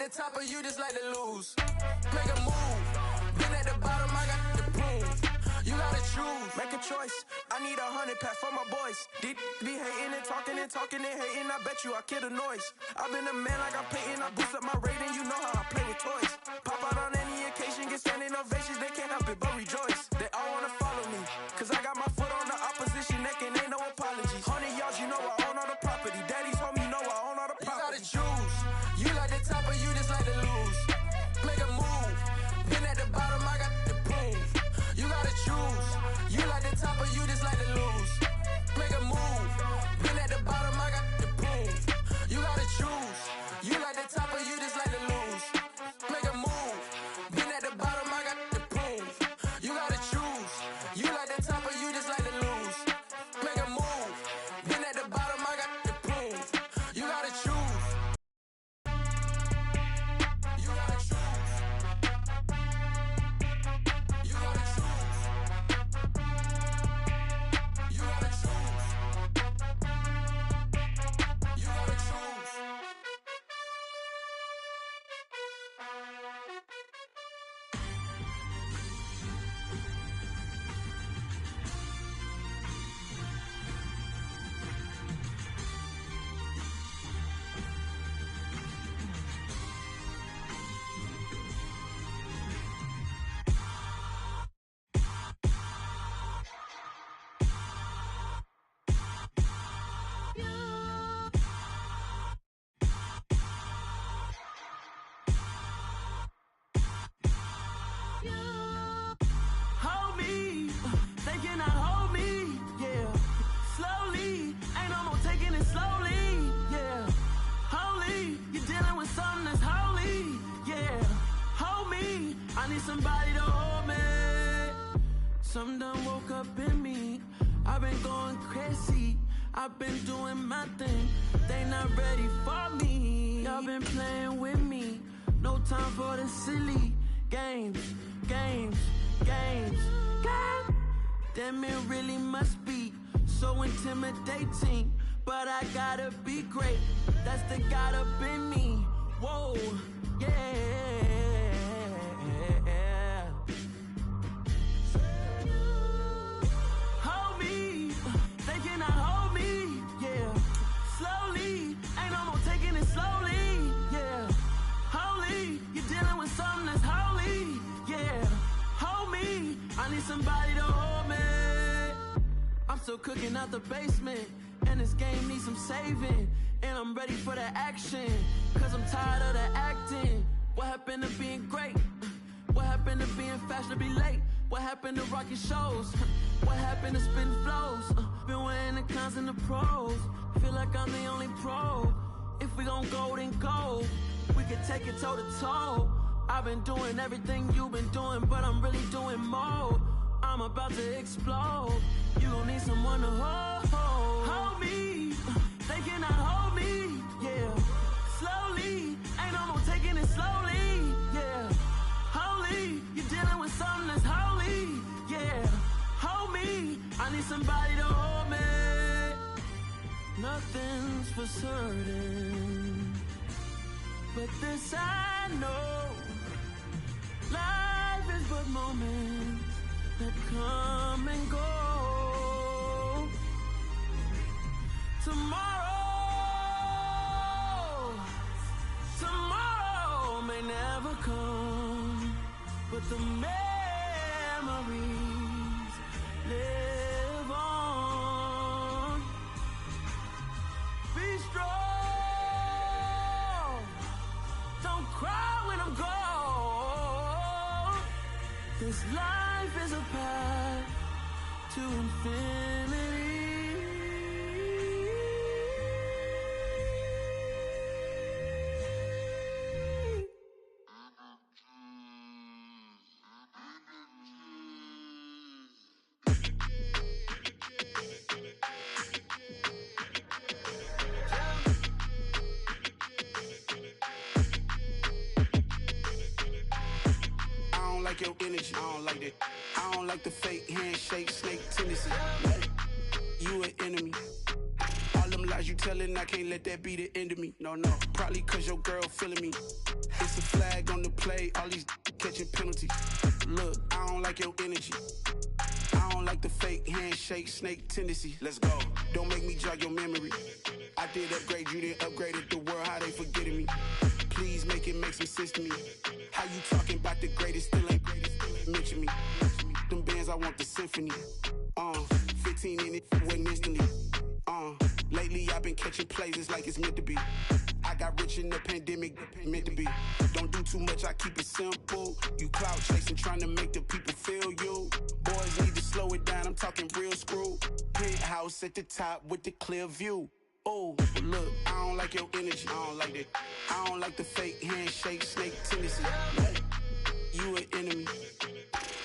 the top or you just like to lose? Make a move. Been at the bottom, I got the prove. You gotta choose. Make a choice. I need 100 pack for my boys. Deep be hating and talking and talking and hating. I bet you I kill the noise. I've been a man like I'm Peyton. I boost up my rating. You know how I play with toys. Pop out on any occasion, get standing ovations. They can't help it but rejoice. They all wanna follow me, cause I got my foot on the opposition neck and ain't no apologies. 100 yards, you know I own all the property. Daddy's home, you know I own all the property. You gotta choose. You like the top or you just like to lose? Make a move. Been at the bottom, I got the proof. You gotta choose. You like the top or you just like to lose? Make a move. Been at the bottom, I got the proof. You gotta choose. You like the top or you just like to lose? Make a move. Been at the bottom, I got the proof. You gotta choose. You like the top or you just like to lose? Make a move. Been at the bottom, I got the proof. You gotta choose. You gotta choose. You gotta choose. You gotta choose. You gotta choose. Hold me, they cannot hold me, yeah. Slowly, ain't no more taking it slowly, yeah. Holy, you're dealing with something that's holy, yeah. Hold me, I need somebody to hold me. Something done woke up in me. I've been going crazy, I've been doing my thing. They not ready for me. Y'all been playing with me. No time for the silly games, games, games, games. Damn, it really must be so intimidating. But I gotta be great. That's the God up in me. Whoa, yeah. Hold me, they cannot hold me, yeah. Slowly, ain't no more taking it slowly, yeah. Holy, you're dealing with something that's holy, yeah. Hold me, I need somebody to hold me. I'm still cooking out the basement, and this game needs some saving. And I'm ready for the action, cause I'm tired of the acting. What happened to being great? What happened to being fashionably late? What happened to rocking shows? What happened to spitting flows? Been weighing the cons and the pros. Feel like I'm the only pro. If we gon' go, then go. We can take it toe to toe. I've been doing everything you've been doing, but I'm really doing more. I'm about to explode. You gon' need someone to hold. Hold me, they cannot hold me, yeah. Slowly, ain't no more taking it slowly, yeah. Holy, you're dealing with something that's holy, yeah. Hold me, I need somebody to hold me. Nothing's for certain, but this I know. Life is but moments that come and go. Tomorrow may never come, but the memories live on. Be strong, don't cry when I'm gone. This life is a path to infinity. Your energy, I don't like that. I don't like the fake handshake, snake tendency. You an enemy. All them lies you telling I can't let that be the end of me. No, probably cause your girl feeling me. It's a flag on the play, all these catching penalties. Look, I don't like your energy. I don't like the fake handshake snake tendency. Let's go. Don't make me jog your memory. I did upgrade you, then upgraded the world. How they forgetting me? Please make it make some sense to me. How you talking about the greatest? Still ain't greatest. Mention me. Them bands, I want the symphony. 15 in it, went instantly. Lately I've been catching plays, it's like it's meant to be. I got rich in the pandemic, meant to be. Don't do too much, I keep it simple. You clout chasing, trying to make the people feel you. Boys need to slow it down, I'm talking real screw. Penthouse at the top with the clear view. Oh, look, I don't like your energy. I don't like that. I don't like the fake handshake snake tendency. You an enemy.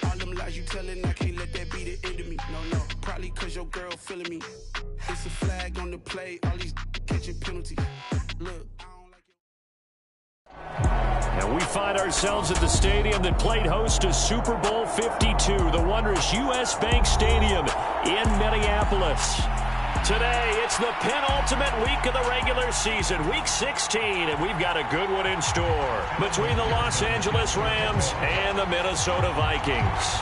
All them lies you telling, I can't let that be the end of me. No, probably cause your girl feeling me. It's a flag on the play, all these catching penalties. Look, I don't like it. And we find ourselves at the stadium that played host to Super Bowl 52, the wondrous U.S. Bank Stadium in Minneapolis. Today, it's the penultimate week of the regular season, week 16, and we've got a good one in store between the Los Angeles Rams and the Minnesota Vikings.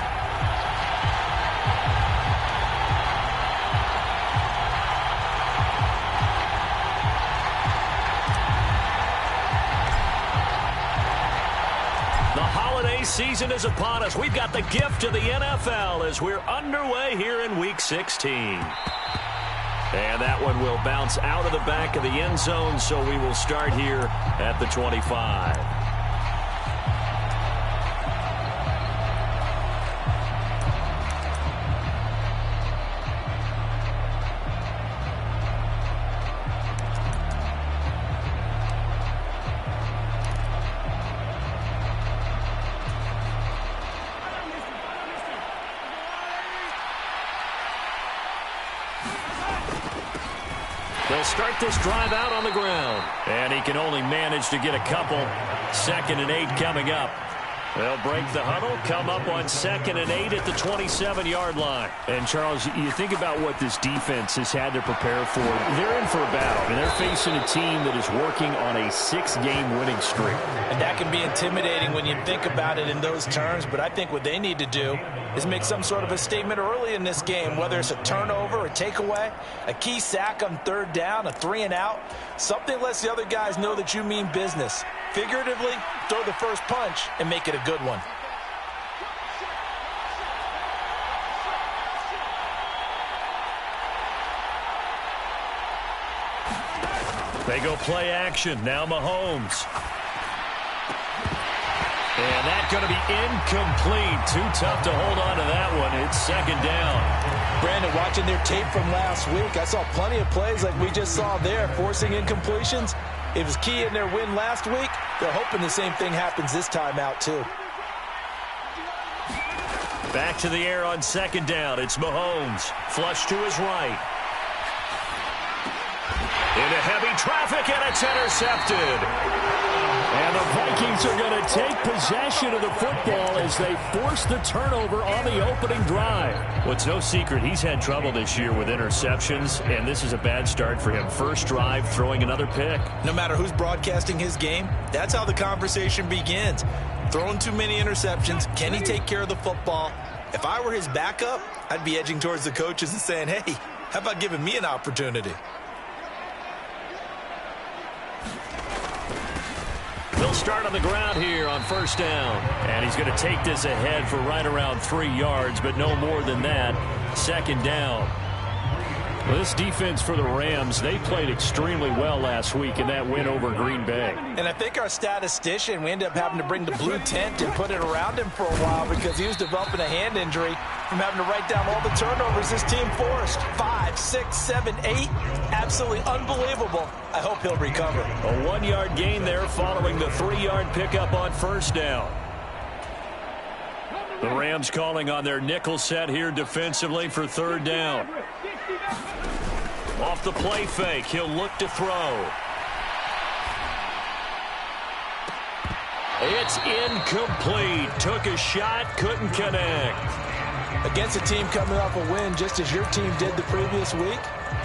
Season is upon us. We've got the gift of the NFL as we're underway here in week 16. And that one will bounce out of the back of the end zone, so we will start here at the 25. They'll start this drive out on the ground. And he can only manage to get a couple. 2nd and 8 coming up. They'll break the huddle, come up on 2nd and 8 at the 27-yard line. And, Charles, you think about what this defense has had to prepare for. They're in for a battle. I mean, they're facing a team that is working on a 6-game winning streak. And that can be intimidating when you think about it in those terms. But I think what they need to do is make some sort of a statement early in this game, whether it's a turnover, a takeaway, a key sack on 3rd down, a 3-and-out. Something lets the other guys know that you mean business. Figuratively, throw the first punch and make it a good one. They go play action. Now Mahomes. And that's going to be incomplete. Too tough to hold on to that one. It's 2nd down. Brandon, watching their tape from last week, I saw plenty of plays like we just saw there, forcing incompletions. It was key in their win last week. They're hoping the same thing happens this time out, too. Back to the air on 2nd down. It's Mahomes. Flush to his right. Into heavy traffic, and it's intercepted. And the Vikings are going to take possession of the football as they force the turnover on the opening drive. Well, it's no secret he's had trouble this year with interceptions, and this is a bad start for him. First drive, throwing another pick. No matter who's broadcasting his game, that's how the conversation begins. Throwing too many interceptions, can he take care of the football? If I were his backup, I'd be edging towards the coaches and saying, hey, how about giving me an opportunity? They'll start on the ground here on 1st down. And he's going to take this ahead for right around 3 yards, but no more than that. 2nd down. Well, this defense for the Rams, they played extremely well last week in that win over Green Bay. And I think our statistician, we ended up having to bring the blue tent and put it around him for a while because he was developing a hand injury from having to write down all the turnovers this team forced. 5, 6, 7, 8. Absolutely unbelievable. I hope he'll recover. A 1-yard gain there following the 3-yard pickup on 1st down. The Rams calling on their nickel set here defensively for 3rd down. Off the play fake, he'll look to throw. It's incomplete. Took a shot, couldn't connect. Against a team coming off a win just as your team did the previous week,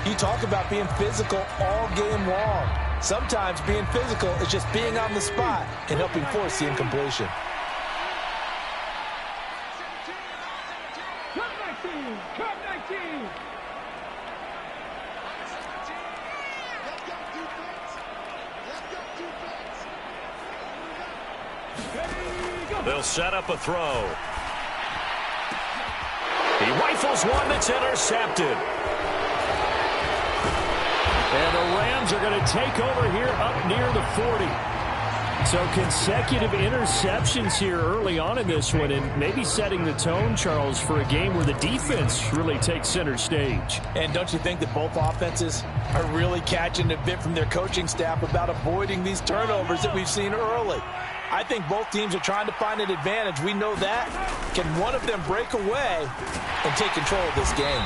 you talk about being physical all game long. Sometimes being physical is just being on the spot and helping force the incompletion. They'll set up a throw. He rifles one that's intercepted. And the Rams are going to take over here up near the 40. So consecutive interceptions here early on in this one, and maybe setting the tone, Charles, for a game where the defense really takes center stage. And don't you think that both offenses are really catching a bit from their coaching staff about avoiding these turnovers that we've seen early? I think both teams are trying to find an advantage. We know that. Can one of them break away and take control of this game?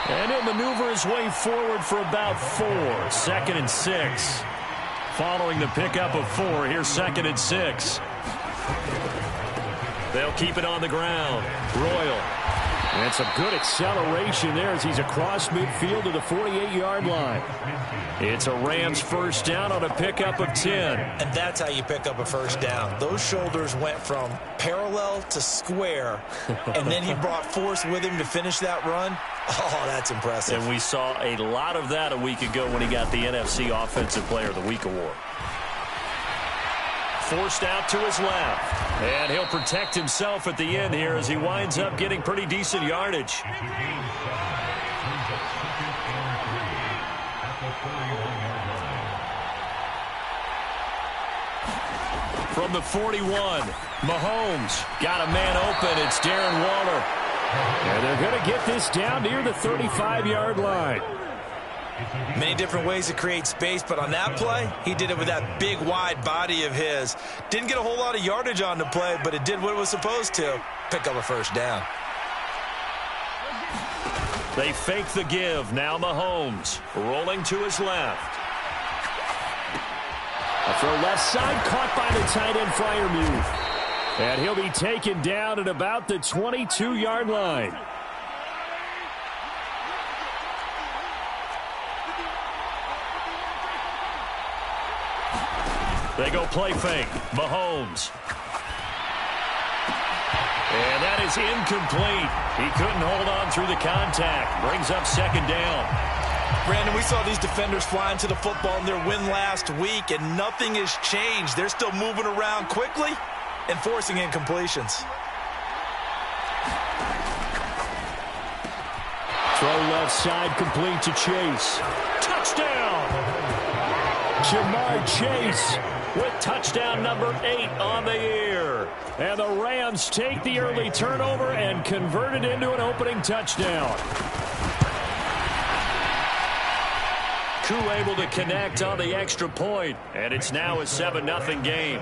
And he'll maneuver his way forward for about 4. 2nd and 6. Following the pickup of 4, here's 2nd and 6. They'll keep it on the ground. Royal. And some good acceleration there as he's across midfield to the 48-yard line. It's a Rams first down on a pickup of 10. And that's how you pick up a first down. Those shoulders went from parallel to square, and then he brought force with him to finish that run. Oh, that's impressive. And we saw a lot of that a week ago when he got the NFC Offensive Player of the Week award. Forced out to his left. And he'll protect himself at the end here as he winds up getting pretty decent yardage. From the 41, Mahomes got a man open. It's Darren Waller. And they're going to get this down near the 35-yard line. Many different ways to create space, but on that play, he did it with that big, wide body of his. Didn't get a whole lot of yardage on the play, but it did what it was supposed to. Pick up a first down. They fake the give. Now Mahomes rolling to his left. A throw left side, caught by the tight end Freiermuth. And he'll be taken down at about the 22-yard line. They go play fake. Mahomes. And that is incomplete. He couldn't hold on through the contact. Brings up 2nd down. Brandon, we saw these defenders flying to the football in their win last week, and nothing has changed. They're still moving around quickly and forcing incompletions. Throw left side, complete to Chase. Touchdown! Jamar Chase with touchdown number 8 on the year. And the Rams take the early turnover and convert it into an opening touchdown. Koo able to connect on the extra point, and it's now a 7-0 game.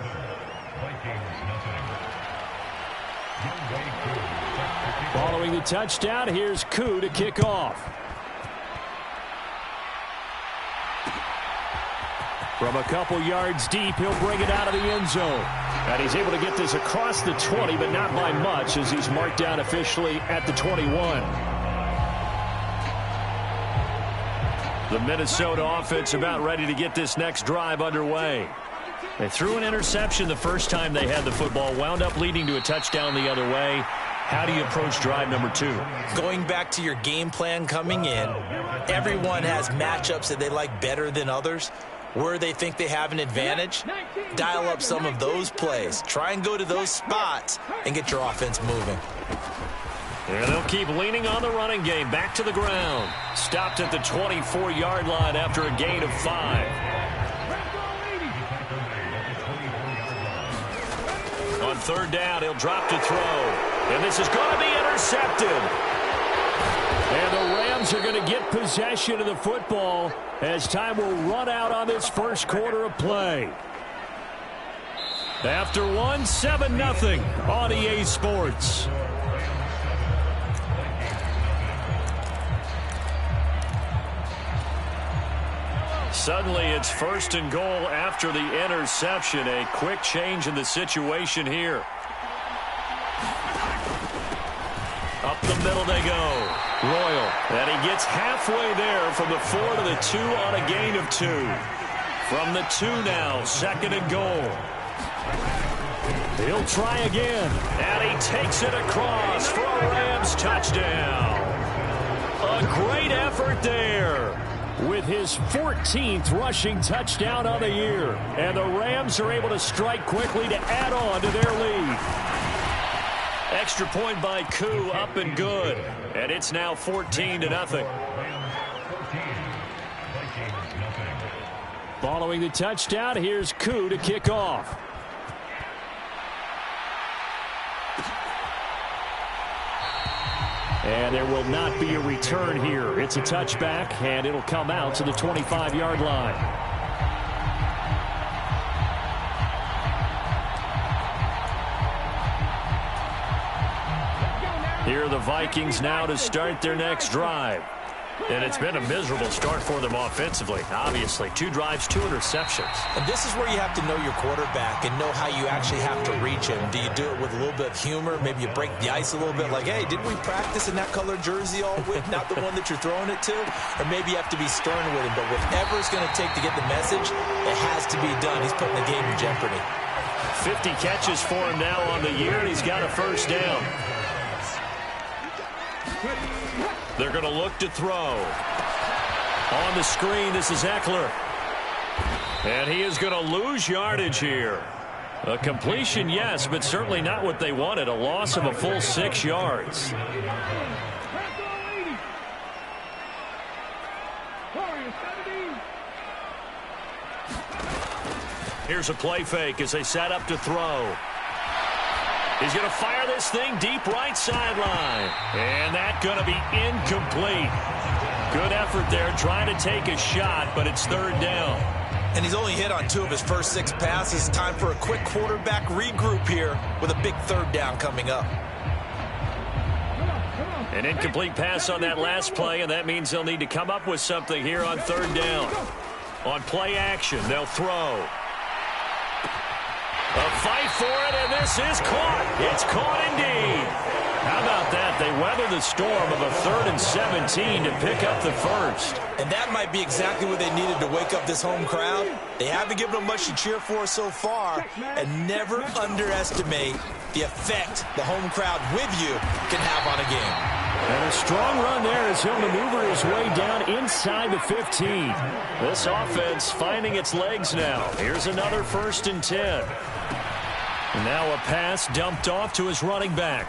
Following the touchdown, here's Koo to kick off. From a couple yards deep, he'll bring it out of the end zone. And he's able to get this across the 20, but not by much as he's marked down officially at the 21. The Minnesota offense about ready to get this next drive underway. They threw an interception the first time they had the football, wound up leading to a touchdown the other way. How do you approach drive number 2? Going back to your game plan coming in, everyone has matchups that they like better than others. Where they think they have an advantage, dial up some of those plays. Try and go to those spots and get your offense moving. And they'll keep leaning on the running game. Back to the ground. Stopped at the 24-yard line after a gain of 5. On 3rd down, he'll drop to throw. And this is going to be intercepted. And the Rams are going to get possession of the football as time will run out on this first quarter of play. After 7-0 on EA Sports. Suddenly it's 1st and goal after the interception. A quick change in the situation here. Up the middle Royal, and he gets halfway there from the 4 to the 2 on a gain of 2. From the 2 now, 2nd and goal. He'll try again, and he takes it across for a Rams touchdown. A great effort there with his 14th rushing touchdown on the year. And the Rams are able to strike quickly to add on to their lead. Extra point by Koo, up and good. And it's now 14-0. Following the touchdown, here's Koo to kick off. And there will not be a return here. It's a touchback, and it'll come out to the 25-yard line. Here are the Vikings now to start their next drive. And it's been a miserable start for them offensively. Obviously, 2 drives, 2 interceptions. And this is where you have to know your quarterback and know how you actually have to reach him. Do you do it with a little bit of humor? Maybe you break the ice a little bit like, hey, didn't we practice in that color jersey all week, not the one that you're throwing it to? Or maybe you have to be stern with him. But whatever it's going to take to get the message, it has to be done. He's putting the game in jeopardy. 50 catches for him now on the year, and he's got a first down. They're going to look to throw. On the screen, this is Eckler. And he is going to lose yardage here. A completion, yes, but certainly not what they wanted. A loss of a full 6 yards. Here's a play fake as they set up to throw. He's going to fire this thing deep right sideline. And that's going to be incomplete. Good effort there trying to take a shot, but it's 3rd down. And he's only hit on 2 of his first 6 passes. Time for a quick quarterback regroup here with a big 3rd down coming up. An incomplete pass on that last play, and that means they'll need to come up with something here on 3rd down. On play action, they'll throw. A fight for it, and this is caught. It's caught indeed. How about that? They weather the storm of a 3rd and 17 to pick up the first. And that might be exactly what they needed to wake up this home crowd. They haven't given them much to cheer for so far, and never underestimate the effect the home crowd with you can have on a game. And a strong run there as he'll maneuver his way down inside the 15. This offense finding its legs now. Here's another 1st and 10. Now a pass dumped off to his running back.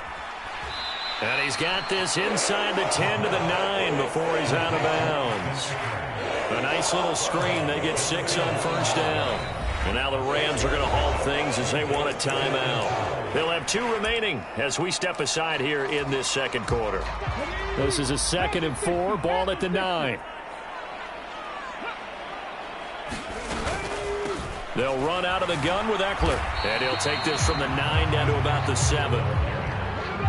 And he's got this inside the 10 to the 9 before he's out of bounds. A nice little screen. They get 6 on 1st down. And now the Rams are going to halt things as they want a timeout. They'll have 2 remaining as we step aside here in this 2nd quarter. This is a 2nd and 4, ball at the 9. They'll run out of the gun with Eckler. And he'll take this from the 9 down to about the 7.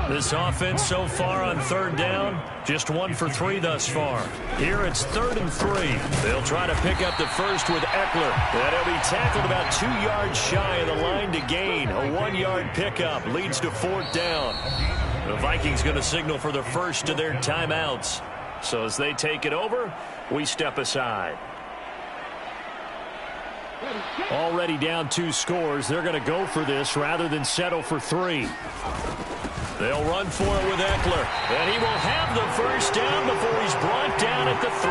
This offense so far on 3rd down, just 1 for 3 thus far. Here it's 3rd and 3. They'll try to pick up the first with Eckler. And he'll be tackled about 2 yards shy of the line to gain. A 1-yard pickup leads to 4th down. The Vikings going to signal for the first of their timeouts. So as they take it over, we step aside. Already down 2 scores. They're going to go for this rather than settle for 3. They'll run for it with Eckler. And he will have the first down before he's brought down at the 3.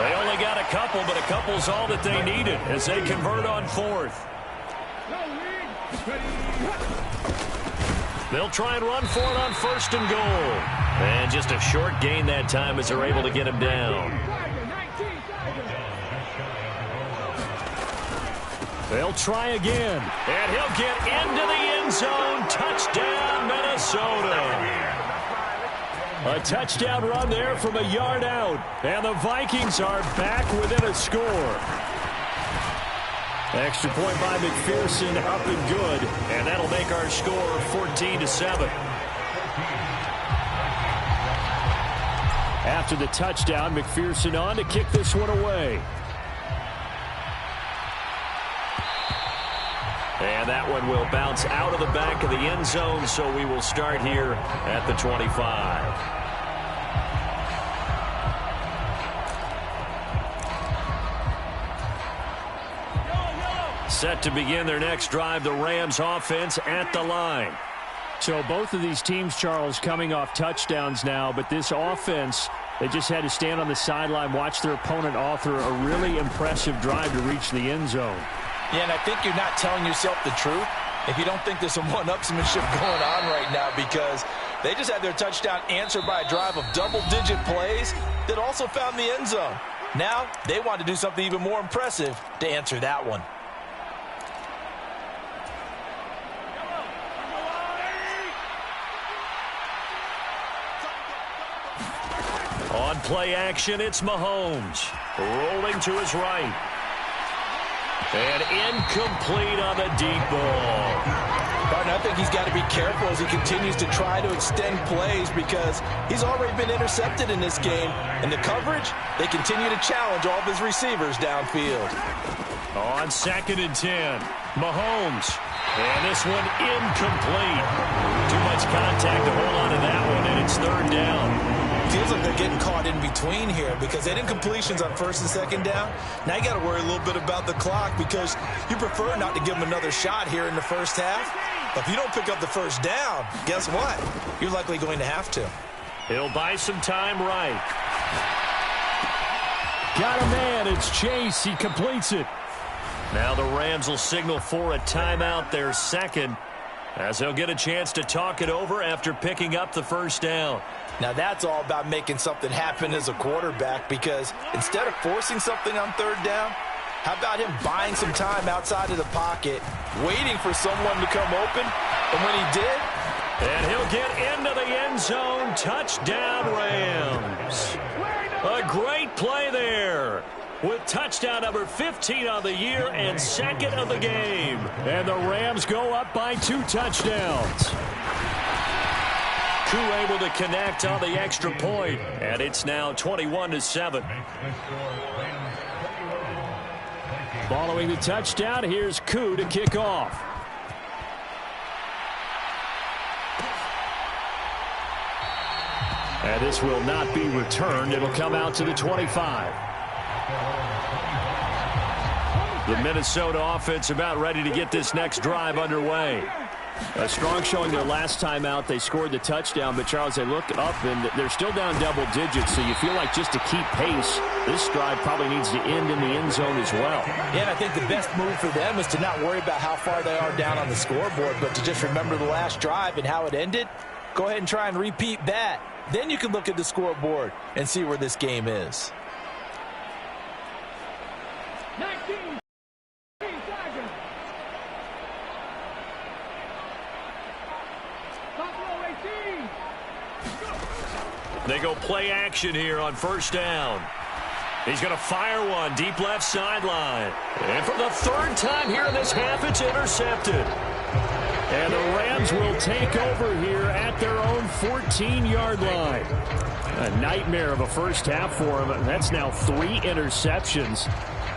They only got a couple, but a couple's all that they needed as they convert on 4th. They'll try and run for it on 1st and goal. And just a short gain that time as they're able to get him down. They'll try again, and he'll get into the end zone. Touchdown, Minnesota. A touchdown run there from a yard out, and the Vikings are back within a score. Extra point by McPherson, up and good, and that'll make our score 14-7. After the touchdown, McPherson on to kick this one away. And that one will bounce out of the back of the end zone, so we will start here at the 25. Set to begin their next drive, the Rams offense at the line. So both of these teams, Charles, coming off touchdowns now, but this offense, they just had to stand on the sideline, watch their opponent author a really impressive drive to reach the end zone. Yeah, and I think you're not telling yourself the truth if you don't think there's some one-upsmanship going on right now, because they just had their touchdown answered by a drive of double-digit plays that also found the end zone. Now they want to do something even more impressive to answer that one. On play action, it's Mahomes. Rolling to his right. And incomplete on the deep ball. But I think he's got to be careful as he continues to try to extend plays, because he's already been intercepted in this game. And the coverage, they continue to challenge all of his receivers downfield. On 2nd and 10, Mahomes. And this one incomplete. Too much contact to hold on to that one, and it's 3rd down. Feels like they're getting caught in between here, because they had incompletions on 1st and 2nd down. Now you got to worry a little bit about the clock, because you prefer not to give them another shot here in the first half. But if you don't pick up the 1st down, guess what? You're likely going to have to. He'll buy some time right. Got a man. It's Chase. He completes it. Now the Rams will signal for a timeout, their second, as they'll get a chance to talk it over after picking up the 1st down. Now that's all about making something happen as a quarterback, because instead of forcing something on 3rd down, how about him buying some time outside of the pocket, waiting for someone to come open, and when he did, and he'll get into the end zone. Touchdown, Rams. A great play there, with touchdown number 15 on the year and 2nd of the game. And the Rams go up by 2 touchdowns. Koo able to connect on the extra point, and it's now 21-7. Following the touchdown, here's Koo to kick off. And this will not be returned. It'll come out to the 25. The Minnesota offense about ready to get this next drive underway. A strong showing their last time out. They scored the touchdown, but Charles, they look up and they're still down double digits, so you feel like just to keep pace, this drive probably needs to end in the end zone as well. Yeah, and I think the best move for them is to not worry about how far they are down on the scoreboard, but to just remember the last drive and how it ended. Go ahead and try and repeat that. Then you can look at the scoreboard and see where this game is. 19 seconds. They go play action here on 1st down. He's going to fire one deep left sideline. And for the 3rd time here in this half, it's intercepted. And the Rams will take over here at their own 14-yard line. A nightmare of a first half for him. That's now 3 interceptions.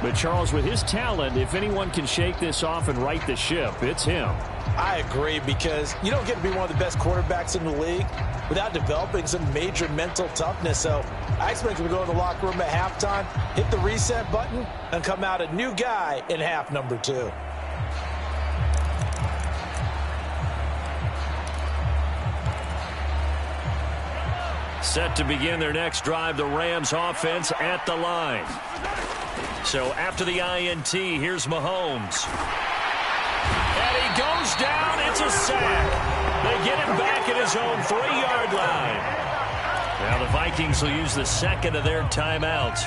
But Charles, with his talent, if anyone can shake this off and right the ship, it's him. I agree, because you don't get to be one of the best quarterbacks in the league without developing some major mental toughness. So I expect him to go to the locker room at halftime, hit the reset button, and come out a new guy in half number 2. Set to begin their next drive, the Rams offense at the line. So after the INT, here's Mahomes. And he goes down. It's a sack. They get him back at his own 3-yard line. Now the Vikings will use the 2nd of their timeouts,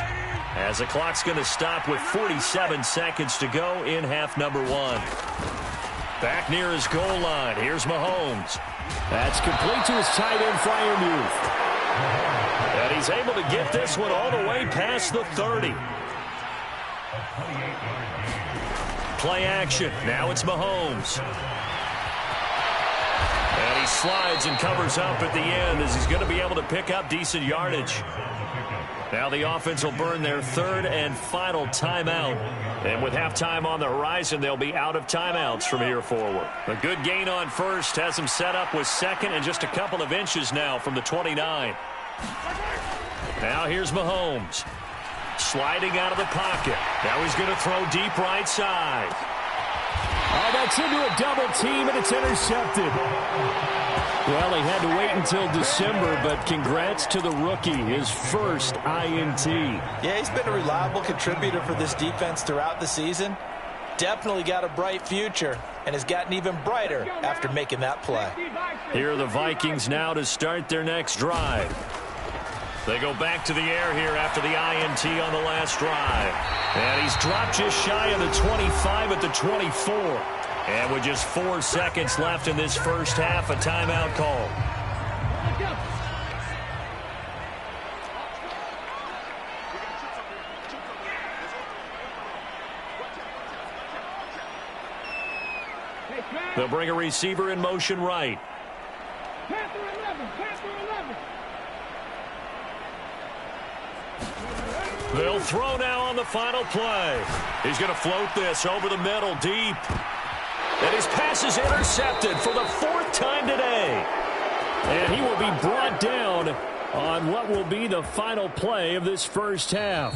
as the clock's going to stop with 47 seconds to go in half number 1. Back near his goal line, here's Mahomes. That's complete to his tight end, Freiermuth. And he's able to get this one all the way past the 30. Play action. Now it's Mahomes. And he slides and covers up at the end, as he's going to be able to pick up decent yardage. Now the offense will burn their 3rd and final timeout. And with halftime on the horizon, they'll be out of timeouts from here forward. A good gain on 1st has him set up with 2nd and just a couple of inches now from the 29. Now here's Mahomes. Sliding out of the pocket. Now he's going to throw deep right side. Oh, that's into a double team, and it's intercepted. Well, he had to wait until December, but congrats to the rookie, his first INT. Yeah, he's been a reliable contributor for this defense throughout the season. Definitely got a bright future, and has gotten even brighter after making that play. Here are the Vikings now to start their next drive. They go back to the air here after the INT on the last drive. And he's dropped just shy of the 25 at the 24. And with just 4 seconds left in this first half, a timeout call. They'll bring a receiver in motion right. Panther 11, Panther 11. They'll throw now on the final play. He's going to float this over the middle deep. And his pass is intercepted for the 4th time today. And he will be brought down on what will be the final play of this first half.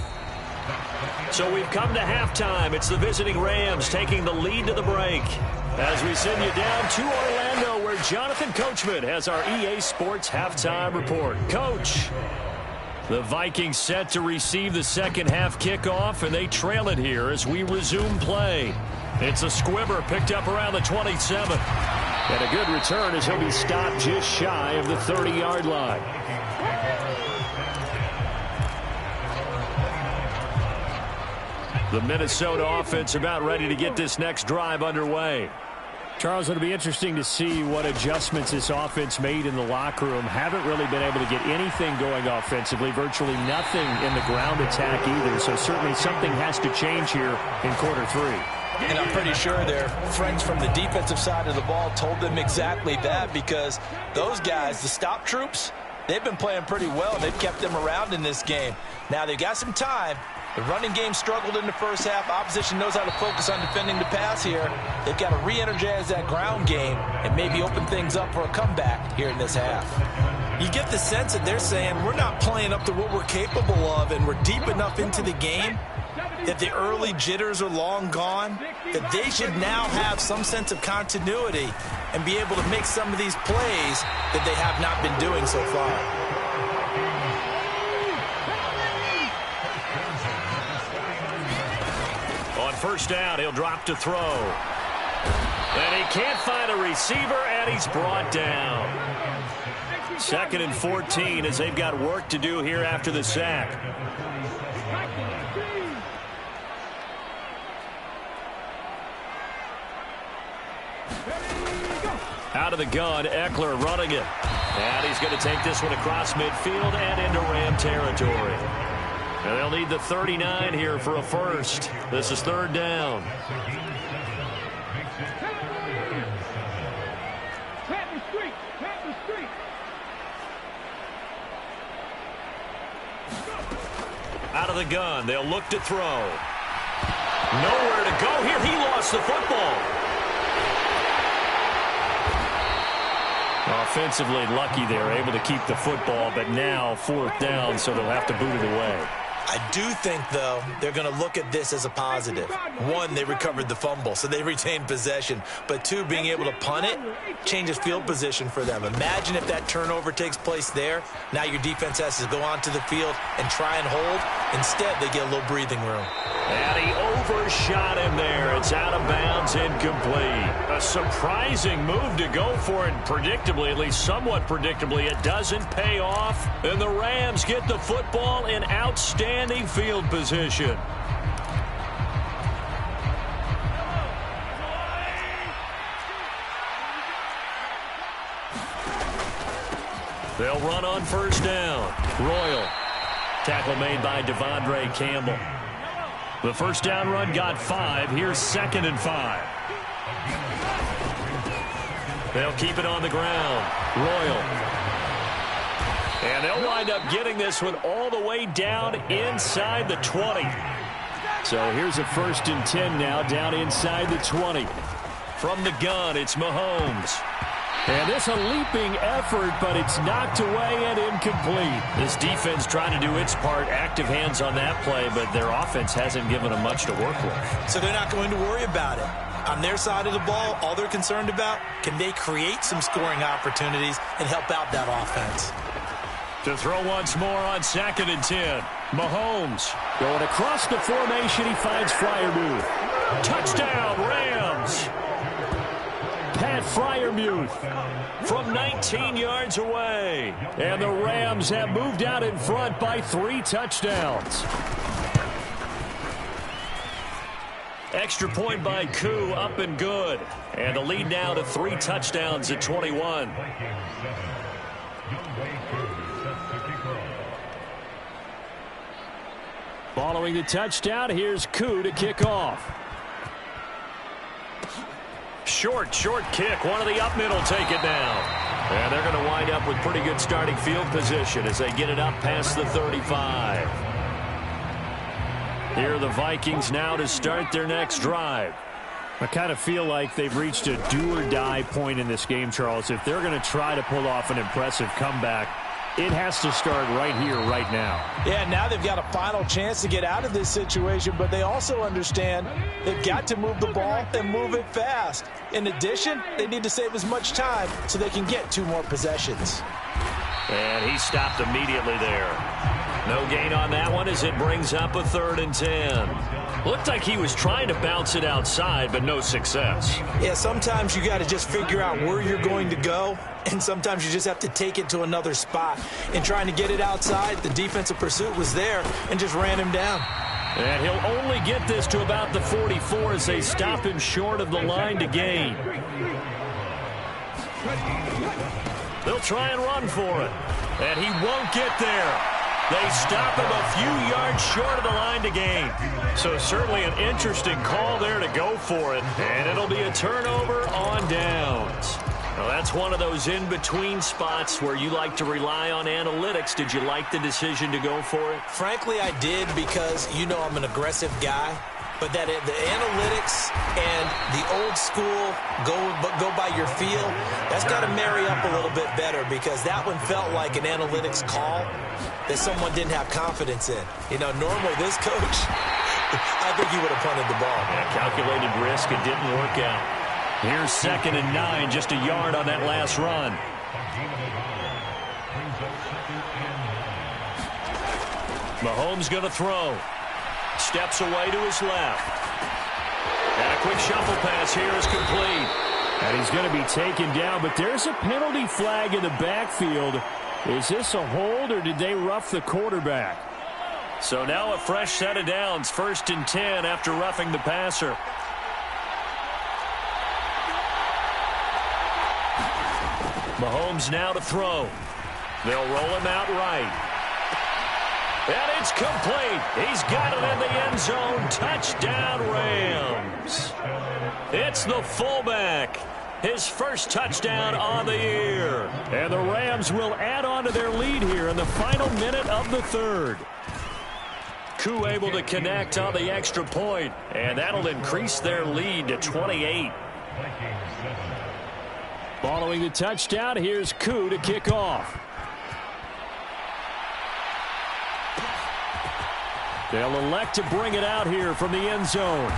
So we've come to halftime. It's the visiting Rams taking the lead to the break. As we send you down to Orlando, where Jonathan Coachman has our EA Sports halftime report. Coach, the Vikings set to receive the second half kickoff, and they trail it here as we resume play. It's a squibber picked up around the 27. And a good return as he'll be stopped just shy of the 30-yard line. The Minnesota offense about ready to get this next drive underway. Charles, it'll be interesting to see what adjustments this offense made in the locker room. Haven't really been able to get anything going offensively, virtually nothing in the ground attack either. So certainly something has to change here in quarter 3. And I'm pretty sure their friends from the defensive side of the ball told them exactly that, because those guys, the stop troops, they've been playing pretty well. They've kept them around in this game. Now they've got some time. The running game struggled in the first half. Opposition knows how to focus on defending the pass here. They've got to re-energize that ground game and maybe open things up for a comeback here in this half. You get the sense that they're saying we're not playing up to what we're capable of, and we're deep enough into the game that the early jitters are long gone, that they should now have some sense of continuity and be able to make some of these plays that they have not been doing so far. On first down, he'll drop to throw. And he can't find a receiver, and he's brought down. 2nd and 14 as they've got work to do here after the sack. Out of the gun, Eckler running it. And he's going to take this one across midfield and into Ram territory. And they'll need the 39 here for a first. This is 3rd down. Out of the gun, they'll look to throw. Nowhere to go here. He lost the football. Offensively lucky they're able to keep the football, but now 4th down, so they'll have to boot it away. I do think, though, they're going to look at this as a positive. 1, they recovered the fumble, so they retained possession. But 2, being able to punt it changes field position for them. Imagine if that turnover takes place there. Now your defense has to go onto the field and try and hold. Instead, they get a little breathing room. And he overshot him there. It's out of bounds, incomplete. A surprising move to go for it. Predictably, at least somewhat predictably, it doesn't pay off. And the Rams get the football in outstanding field position. They'll run on first down. Royal. Tackle made by Devondre Campbell. The first down run got 5. Here's 2nd and 5. They'll keep it on the ground. Royal. And they'll wind up getting this one all the way down inside the 20. So here's a 1st and 10 now down inside the 20. From the gun, it's Mahomes. And this a leaping effort, but it's knocked away and incomplete. This defense trying to do its part, active hands on that play, but their offense hasn't given them much to work with. So they're not going to worry about it. On their side of the ball, all they're concerned about, can they create some scoring opportunities and help out that offense? To throw once more on 2nd and 10. Mahomes going across the formation. He finds Freiermuth. Touchdown, Rams. Pat Freiermuth from 19 yards away. And the Rams have moved out in front by 3 touchdowns. Extra point by Koo, up and good. And the lead now to 3 touchdowns at 21. Following the touchdown, here's Koo to kick off. Short kick. One of the up middle take it down. And they're going to wind up with pretty good starting field position as they get it up past the 35. Here are the Vikings now to start their next drive. I kind of feel like they've reached a do-or-die point in this game, Charles. If they're going to try to pull off an impressive comeback, it has to start right here, right now. Yeah, now they've got a final chance to get out of this situation, but they also understand they've got to move the ball and move it fast. In addition, they need to save as much time so they can get 2 more possessions. And he stopped immediately there. No gain on that one as it brings up a 3rd and 10. Looked like he was trying to bounce it outside, but no success. Yeah, sometimes you got to just figure out where you're going to go, and sometimes you just have to take it to another spot. In trying to get it outside, the defensive pursuit was there and just ran him down. And he'll only get this to about the 44 as they stop him short of the line to gain. They'll try and run for it, and he won't get there. They stop him a few yards short of the line to gain. So certainly an interesting call there to go for it. And it'll be a turnover on downs. Now that's one of those in-between spots where you like to rely on analytics. Did you like the decision to go for it? Frankly, I did, because you know I'm an aggressive guy. But that the analytics and the old school go by your feel, that's got to marry up a little bit better, because that one felt like an analytics call that someone didn't have confidence in. You know, normally this coach, I think he would have punted the ball. Yeah, calculated risk. It didn't work out. Here's 2nd and 9, just a yard on that last run. Mahomes going to throw. Steps away to his left. And a quick shuffle pass here is complete. And he's going to be taken down, but there's a penalty flag in the backfield. Is this a hold, or did they rough the quarterback? So now a fresh set of downs, 1st and 10 after roughing the passer. Mahomes now to throw. They'll roll him out right. And it's complete. He's got it in the end zone. Touchdown, Rams. It's the fullback. His first touchdown on the year. And the Rams will add on to their lead here in the final minute of the 3rd. Koo able to connect on the extra point, and that'll increase their lead to 28. Following the touchdown, here's Koo to kick off. They'll elect to bring it out here from the end zone.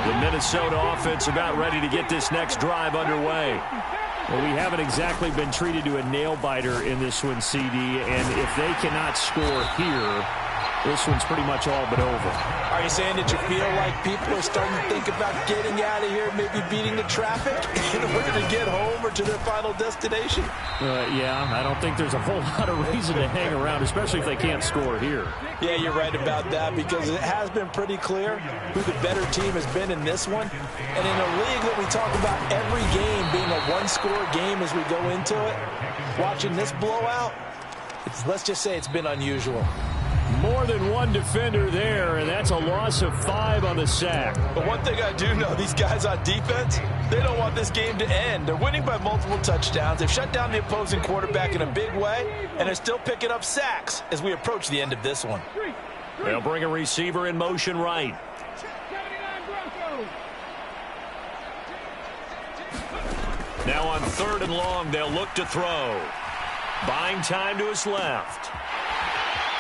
The Minnesota offense about ready to get this next drive underway. Well, we haven't exactly been treated to a nail-biter in this one, CD, and if they cannot score here, this one's pretty much all but over. Are you saying that you feel like people are starting to think about getting out of here, maybe beating the traffic in order to get home or to their final destination? Yeah, I don't think there's a whole lot of reason to hang around, especially if they can't score here. Yeah, you're right about that, because it has been pretty clear who the better team has been in this one. And in a league that we talk about every game being a one-score game as we go into it, watching this blowout, let's just say it's been unusual. More than one defender there, and that's a loss of 5 on the sack. But one thing I do know, these guys on defense, they don't want this game to end. They're winning by multiple touchdowns. They've shut down the opposing quarterback in a big way, and they're still picking up sacks as we approach the end of this one. They'll bring a receiver in motion right. Now on 3rd and long, they'll look to throw. Buying time to his left.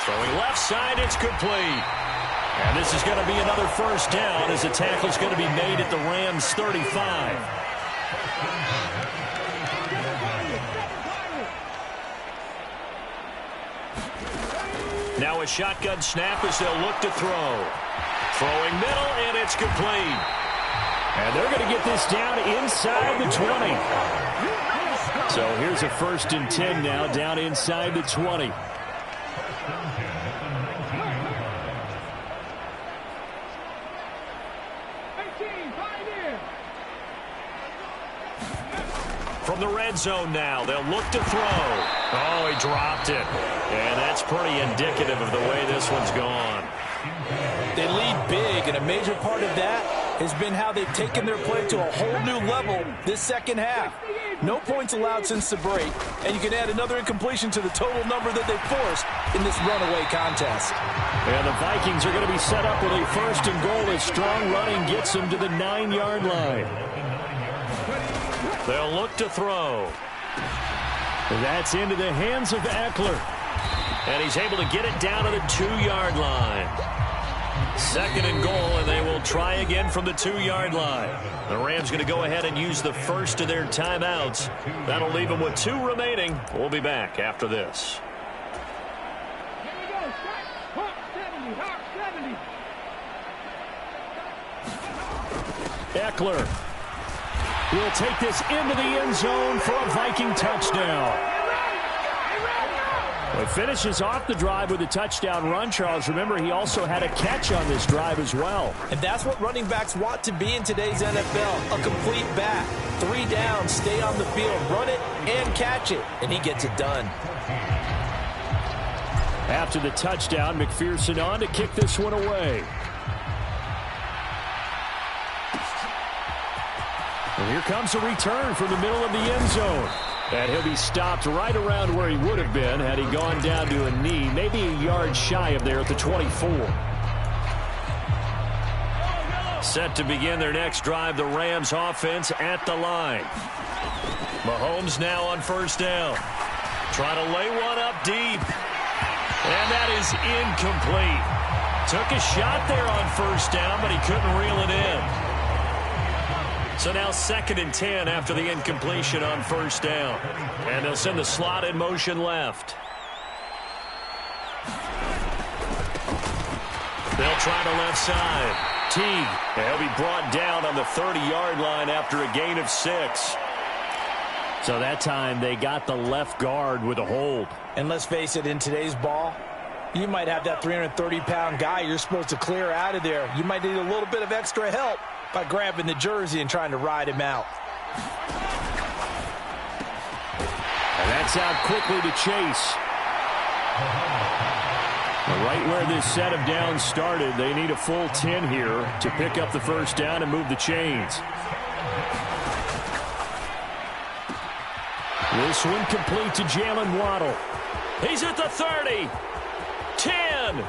Throwing left side, it's complete. And this is going to be another first down as the tackle's going to be made at the Rams' 35. Now a shotgun snap as they'll look to throw. Throwing middle, and it's complete. And they're going to get this down inside the 20. So here's a 1st and 10 now, down inside the 20. From the red zone now, they'll look to throw. Oh, he dropped it. And that's pretty indicative of the way this one's gone. They lead big, and a major part of that has been how they've taken their play to a whole new level this second half. No points allowed since the break, and you can add another incompletion to the total number that they forced in this runaway contest. And the Vikings are going to be set up with a 1st and goal as strong running gets them to the 9-yard line. They'll look to throw. That's into the hands of Eckler. And he's able to get it down to the 2-yard line. 2nd and goal, and they will try again from the 2-yard line. The Rams going to go ahead and use the first of their timeouts. That'll leave them with 2 remaining. We'll be back after this. Here we go. Hawk 70. Eckler will take this into the end zone for a Viking touchdown. It finishes off the drive with a touchdown run, Charles. Remember, he also had a catch on this drive as well. And that's what running backs want to be in today's NFL, a complete back. 3 downs, stay on the field, run it, and catch it. And he gets it done. After the touchdown, McPherson on to kick this one away. And here comes a return from the middle of the end zone. And he'll be stopped right around where he would have been had he gone down to a knee, maybe a yard shy of there at the 24. Set to begin their next drive, the Rams offense at the line. Mahomes now on 1st down. Trying to lay one up deep. And that is incomplete. Took a shot there on 1st down, but he couldn't reel it in. So now 2nd and 10 after the incompletion on 1st down. And they'll send the slot in motion left. They'll try the left side. Teague. He'll be brought down on the 30-yard line after a gain of 6. So that time they got the left guard with a hold. And let's face it, in today's ball, you might have that 330-pound guy you're supposed to clear out of there. You might need a little bit of extra help by grabbing the jersey and trying to ride him out. And that's out quickly to Chase. Right where this set of downs started, they need a full 10 here to pick up the 1st down and move the chains. This one complete to Jalen Waddle. He's at the 30. 10.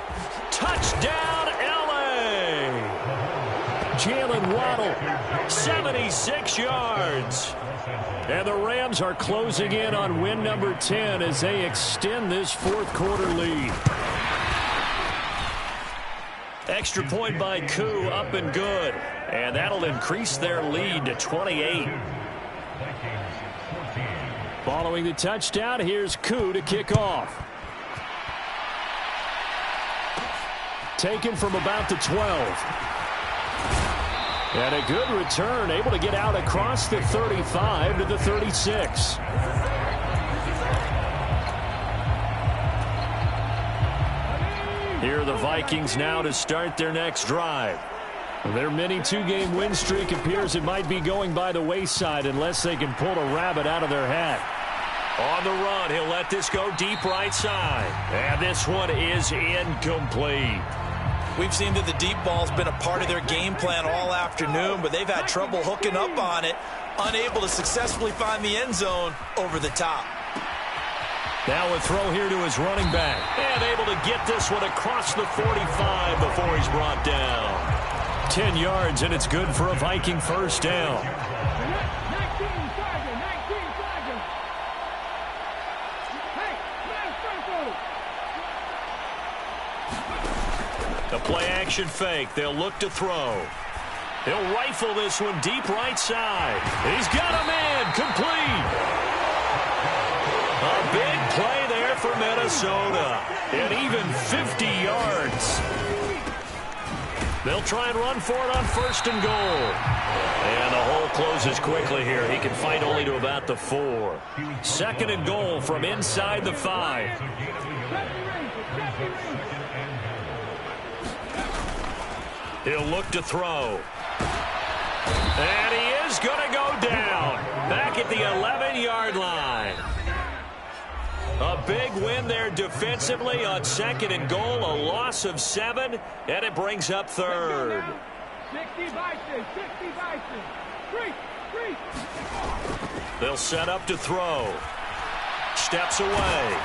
Touchdown, L.A. Jalen Waddle, 76 yards. And the Rams are closing in on win number 10 as they extend this 4th quarter lead. Extra point by Koo, up and good. And that'll increase their lead to 28. Following the touchdown, here's Koo to kick off. Taken from about the 12. And a good return, able to get out across the 35 to the 36. Here are the Vikings now to start their next drive. Their mini 2-game win streak appears it might be going by the wayside unless they can pull a rabbit out of their hat. On the run, he'll let this go deep right side. And this one is incomplete. We've seen that the deep ball's been a part of their game plan all afternoon, but they've had trouble hooking up on it, unable to successfully find the end zone over the top. Now a throw here to his running back. And able to get this one across the 45 before he's brought down. 10 yards, and it's good for a Viking 1st down. 19 Tiger. Play-action fake. They'll look to throw. He'll rifle this one deep right side. He's got him in. Complete. A big play there for Minnesota. And even 50 yards. They'll try and run for it on 1st and goal. And the hole closes quickly here. He can fight only to about the 4. 2nd and goal from inside the 5. He'll look to throw. And he is going to go down. Back at the 11-yard line. A big win there defensively on 2nd and goal. A loss of 7, and it brings up 3rd. 60 Vikings, 60 Vikings. 3. They'll set up to throw. Steps away.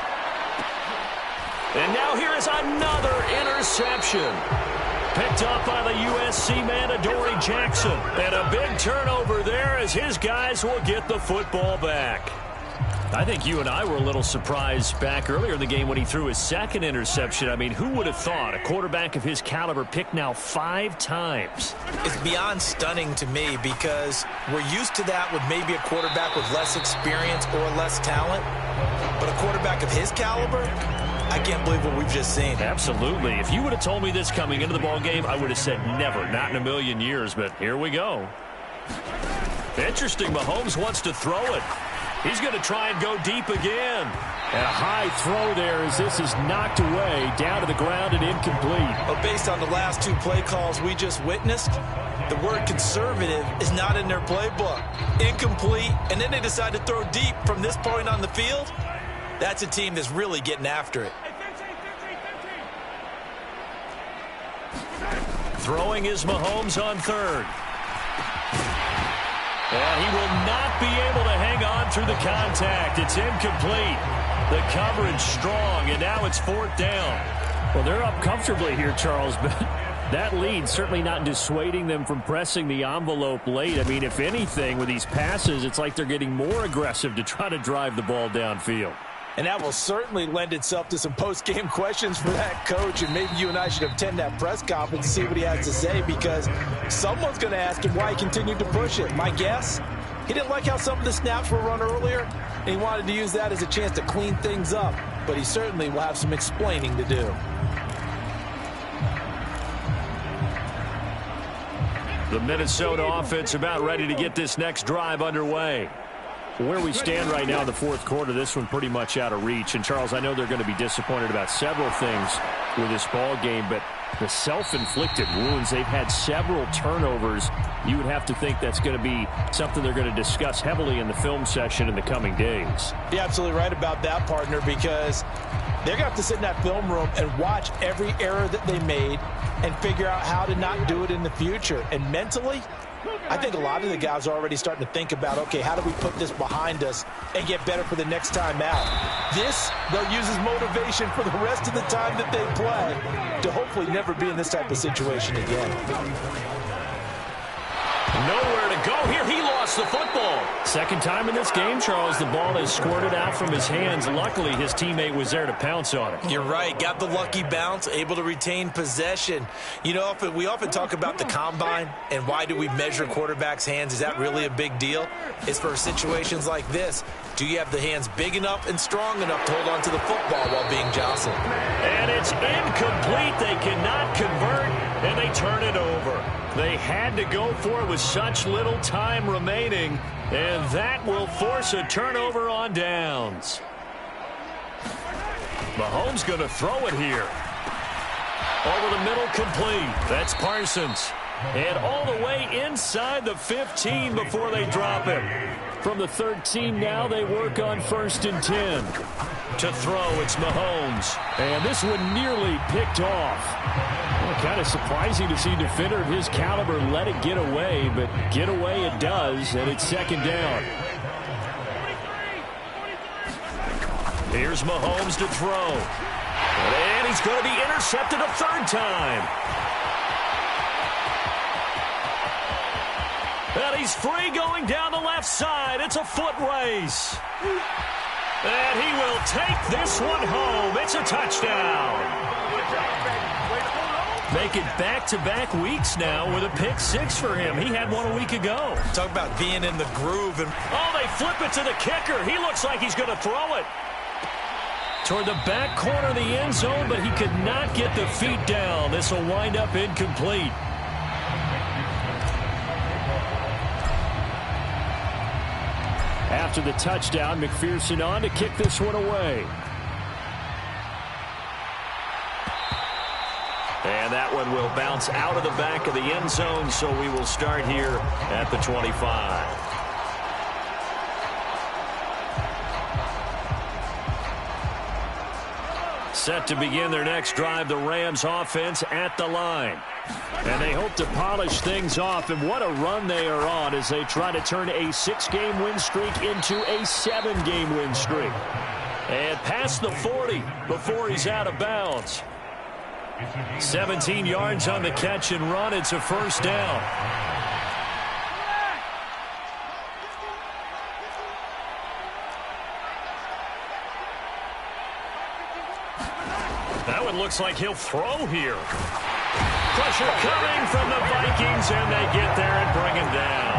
And now here is another interception. Picked up by the USC man, Adoree Jackson. And a big turnover there as his guys will get the football back. I think you and I were a little surprised back earlier in the game when he threw his 2nd interception. I mean, who would have thought a quarterback of his caliber picked now 5 times? It's beyond stunning to me because we're used to that with maybe a quarterback with less experience or less talent. But a quarterback of his caliber, I can't believe what we've just seen. Absolutely. If you would have told me this coming into the ball game, I would have said never, not in a million years. But here we go. Interesting. Mahomes wants to throw it. He's going to try and go deep again. And a high throw there as this is knocked away, down to the ground and incomplete. But based on the last 2 play calls we just witnessed, the word conservative is not in their playbook. Incomplete, and then they decide to throw deep from this point on the field. That's a team that's really getting after it. Throwing is Mahomes on 3rd. And he will not be able to hang on through the contact. It's incomplete. The coverage strong, and now it's 4th down. Well, they're up comfortably here, Charles, but that lead certainly not dissuading them from pressing the envelope late. I mean, if anything, with these passes, it's like they're getting more aggressive to try to drive the ball downfield. And that will certainly lend itself to some post-game questions for that coach. And maybe you and I should attend that press conference to see what he has to say, because someone's going to ask him why he continued to push it. My guess, he didn't like how some of the snaps were run earlier, and he wanted to use that as a chance to clean things up. But he certainly will have some explaining to do. The Minnesota offense about ready to get this next drive underway. Where we stand right now in the 4th quarter, this one pretty much out of reach. And, Charles, I know they're going to be disappointed about several things with this ball game, but the self-inflicted wounds, they've had several turnovers. You would have to think that's going to be something they're going to discuss heavily in the film session in the coming days. You're absolutely right about that, partner, because they're going to have to sit in that film room and watch every error that they made and figure out how to not do it in the future. And mentally, I think a lot of the guys are already starting to think about, okay, how do we put this behind us and get better for the next time out? This, they'll use as motivation for the rest of the time that they play to hopefully never be in this type of situation again. Nowhere to go here. He lost the football. Second time in this game, Charles, the ball has squirted out from his hands. Luckily, his teammate was there to pounce on it. You're right. Got the lucky bounce, able to retain possession. You know, we often talk about the combine and why do we measure quarterbacks' hands. Is that really a big deal? It's for situations like this. Do you have the hands big enough and strong enough to hold on to the football while being jostled? And it's incomplete. They cannot convert, and they turn it over. They had to go for it with such little time remaining, and that will force a turnover on downs. Mahomes going to throw it here. Over the middle, complete. That's Parsons. And all the way inside the 15 before they drop him. From the 13 now, they work on 1st and 10. To throw, it's Mahomes. And this one nearly picked off. Well, kind of surprising to see a defender of his caliber let it get away, but get away it does, and it's 2nd down. Here's Mahomes to throw. And he's going to be intercepted a 3rd time. And he's free going down the left side. It's a foot race. And he will take this one home. It's a touchdown. Make it back-to-back weeks now with a pick six for him. He had one a week ago. Talk about being in the groove. Oh, they flip it to the kicker. He looks like he's going to throw it toward the back corner of the end zone, but he could not get the feet down. This will wind up incomplete. After the touchdown, McPherson on to kick this one away. And that one will bounce out of the back of the end zone, so we will start here at the 25. Set to begin their next drive, the Rams offense at the line. And they hope to polish things off, and what a run they are on as they try to turn a 6-game win streak into a 7-game win streak. And past the 40 before he's out of bounds. 17 yards on the catch and run. It's a first down. That one looks like he'll throw here. Pressure coming from the Vikings, and they get there and bring him down.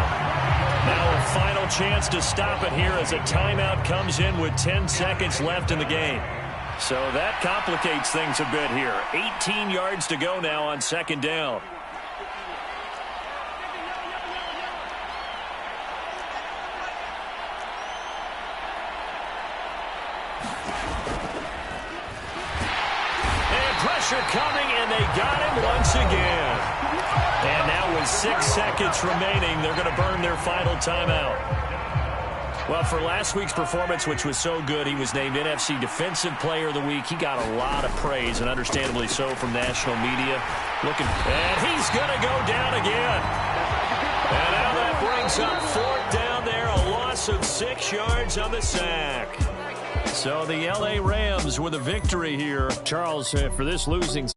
Now a final chance to stop it here as a timeout comes in with 10 seconds left in the game. So that complicates things a bit here. 18 yards to go now on second down. And pressure coming, and they got him once again. And now with 6 seconds remaining, they're going to burn their final timeout. Well, for last week's performance, which was so good, he was named NFC Defensive Player of the Week. He got a lot of praise, and understandably so, from national media. And he's going to go down again. And now that brings up fourth down there, a loss of 6 yards on the sack. So the L.A. Rams with a victory here. Charles, for this losing